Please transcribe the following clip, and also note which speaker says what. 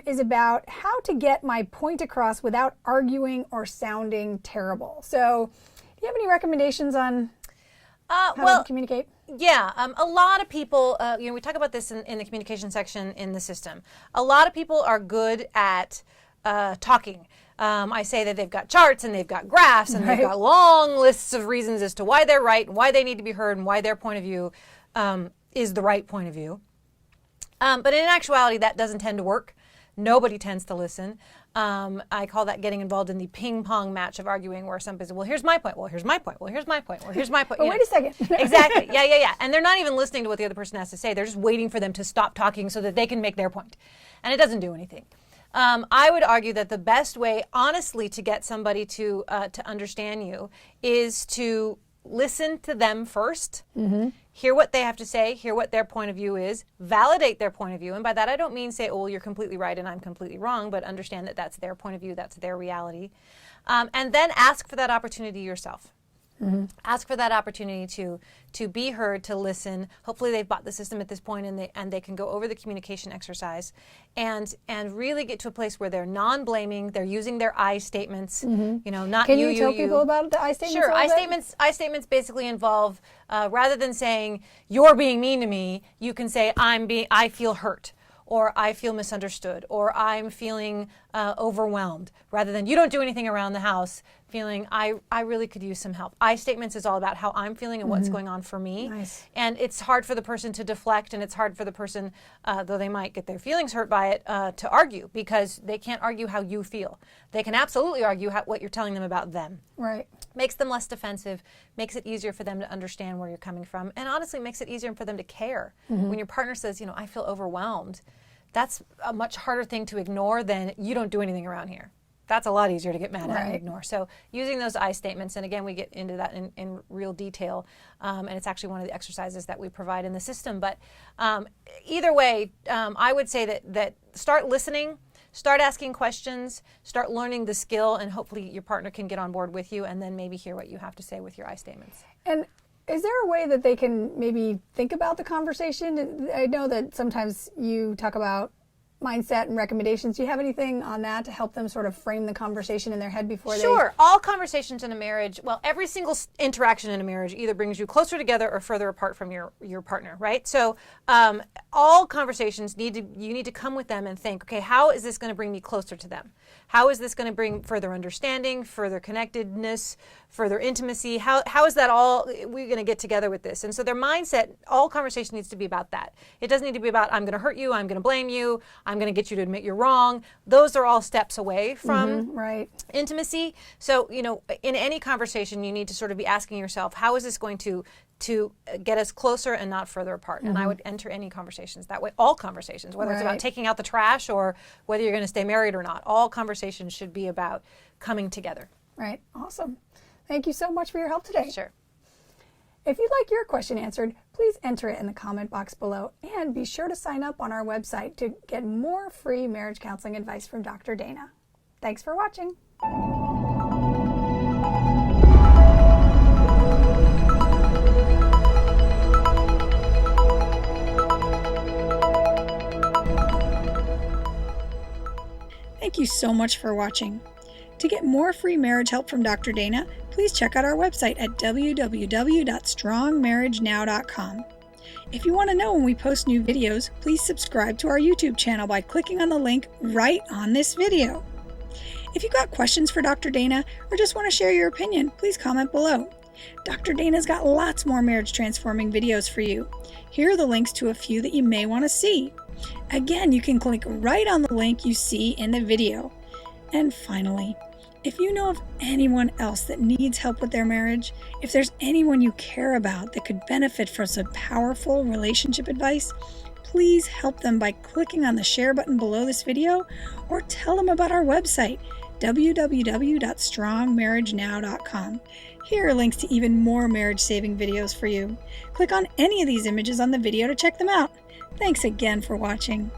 Speaker 1: is about how to get my point across without arguing or sounding terrible. So do you have any recommendations on how to communicate?
Speaker 2: Yeah, a lot of people, we talk about this in the communication section in the system. A lot of people are good at talking. I say that they've got charts and they've got graphs and they've got long lists of reasons as to why they're right and why they need to be heard and why their point of view is the right point of view. But in actuality, that doesn't tend to work. Nobody tends to listen. I call that getting involved in the ping pong match of arguing where somebody says, well, here's my point. Well, here's my point. Well, here's my point. Well, here's my point.
Speaker 1: But wait a second.
Speaker 2: Exactly. Yeah. And they're not even listening to what the other person has to say. They're just waiting for them to stop talking so that they can make their point. And it doesn't do anything. I would argue that the best way, honestly, to get somebody to understand you is to listen to them first, hear what they have to say, hear what their point of view is, validate their point of view. And by that, I don't mean say, oh, you're completely right and I'm completely wrong, but understand that that's their point of view, that's their reality. And then ask for that opportunity yourself. Ask for that opportunity to be heard, to listen. Hopefully they've bought the system at this point and they can go over the communication exercise and really get to a place where they're non-blaming, they're using their I statements, not
Speaker 1: Can
Speaker 2: you,
Speaker 1: you tell people about the I statements?
Speaker 2: Sure. I statements basically involve, rather than saying you're being mean to me, you can say I feel hurt, or I feel misunderstood, or I'm feeling overwhelmed, rather than you don't do anything around the house, feeling I really could use some help. I statements is all about how I'm feeling and what's going on for me.
Speaker 1: Nice.
Speaker 2: And it's hard for the person to deflect, and it's hard for the person, though they might get their feelings hurt by it, to argue, because they can't argue how you feel. They can absolutely argue what you're telling them about them.
Speaker 1: Right.
Speaker 2: Makes them less defensive, makes it easier for them to understand where you're coming from, and honestly makes it easier for them to care. When your partner says, I feel overwhelmed, that's a much harder thing to ignore than you don't do anything around here. That's a lot easier to get mad at and ignore. So using those I statements, and again, we get into that in real detail, and it's actually one of the exercises that we provide in the system. But either way, I would say that start listening, start asking questions, start learning the skill, and hopefully your partner can get on board with you, and then maybe hear what you have to say with your I statements.
Speaker 1: And is there a way that they can maybe think about the conversation? I know that sometimes you talk about mindset and recommendations. Do you have anything on that to help them sort of frame the conversation in their head before they...
Speaker 2: Sure. All conversations in a marriage, every single interaction in a marriage either brings you closer together or further apart from your partner, right? So all conversations you need to come with them and think, okay, how is this going to bring me closer to them? How is this going to bring further understanding, further connectedness, further intimacy? How is that all, we're going to get together with this? And so their mindset, all conversation needs to be about that. It doesn't need to be about, I'm going to hurt you, I'm going to blame you, I'm going to get you to admit you're wrong. Those are all steps away from intimacy. So, in any conversation, you need to sort of be asking yourself, how is this going to get us closer and not further apart? And I would enter any conversations that way. All conversations, whether it's about taking out the trash or whether you're going to stay married or not. All conversations should be about coming together.
Speaker 1: Right. Awesome. Thank you so much for your help today.
Speaker 2: Sure.
Speaker 1: If you'd like your question answered, please enter it in the comment box below, and be sure to sign up on our website to get more free marriage counseling advice from Dr. Dana. Thanks for watching. Thank you so much for watching. To get more free marriage help from Dr. Dana, please check out our website at www.strongmarriagenow.com. If you want to know when we post new videos, please subscribe to our YouTube channel by clicking on the link right on this video. If you've got questions for Dr. Dana or just want to share your opinion, please comment below. Dr. Dana's got lots more marriage transforming videos for you. Here are the links to a few that you may want to see. Again, you can click right on the link you see in the video. And finally, if you know of anyone else that needs help with their marriage, if there's anyone you care about that could benefit from some powerful relationship advice, please help them by clicking on the share button below this video, or tell them about our website, www.strongmarriagenow.com. Here are links to even more marriage-saving videos for you. Click on any of these images on the video to check them out. Thanks again for watching.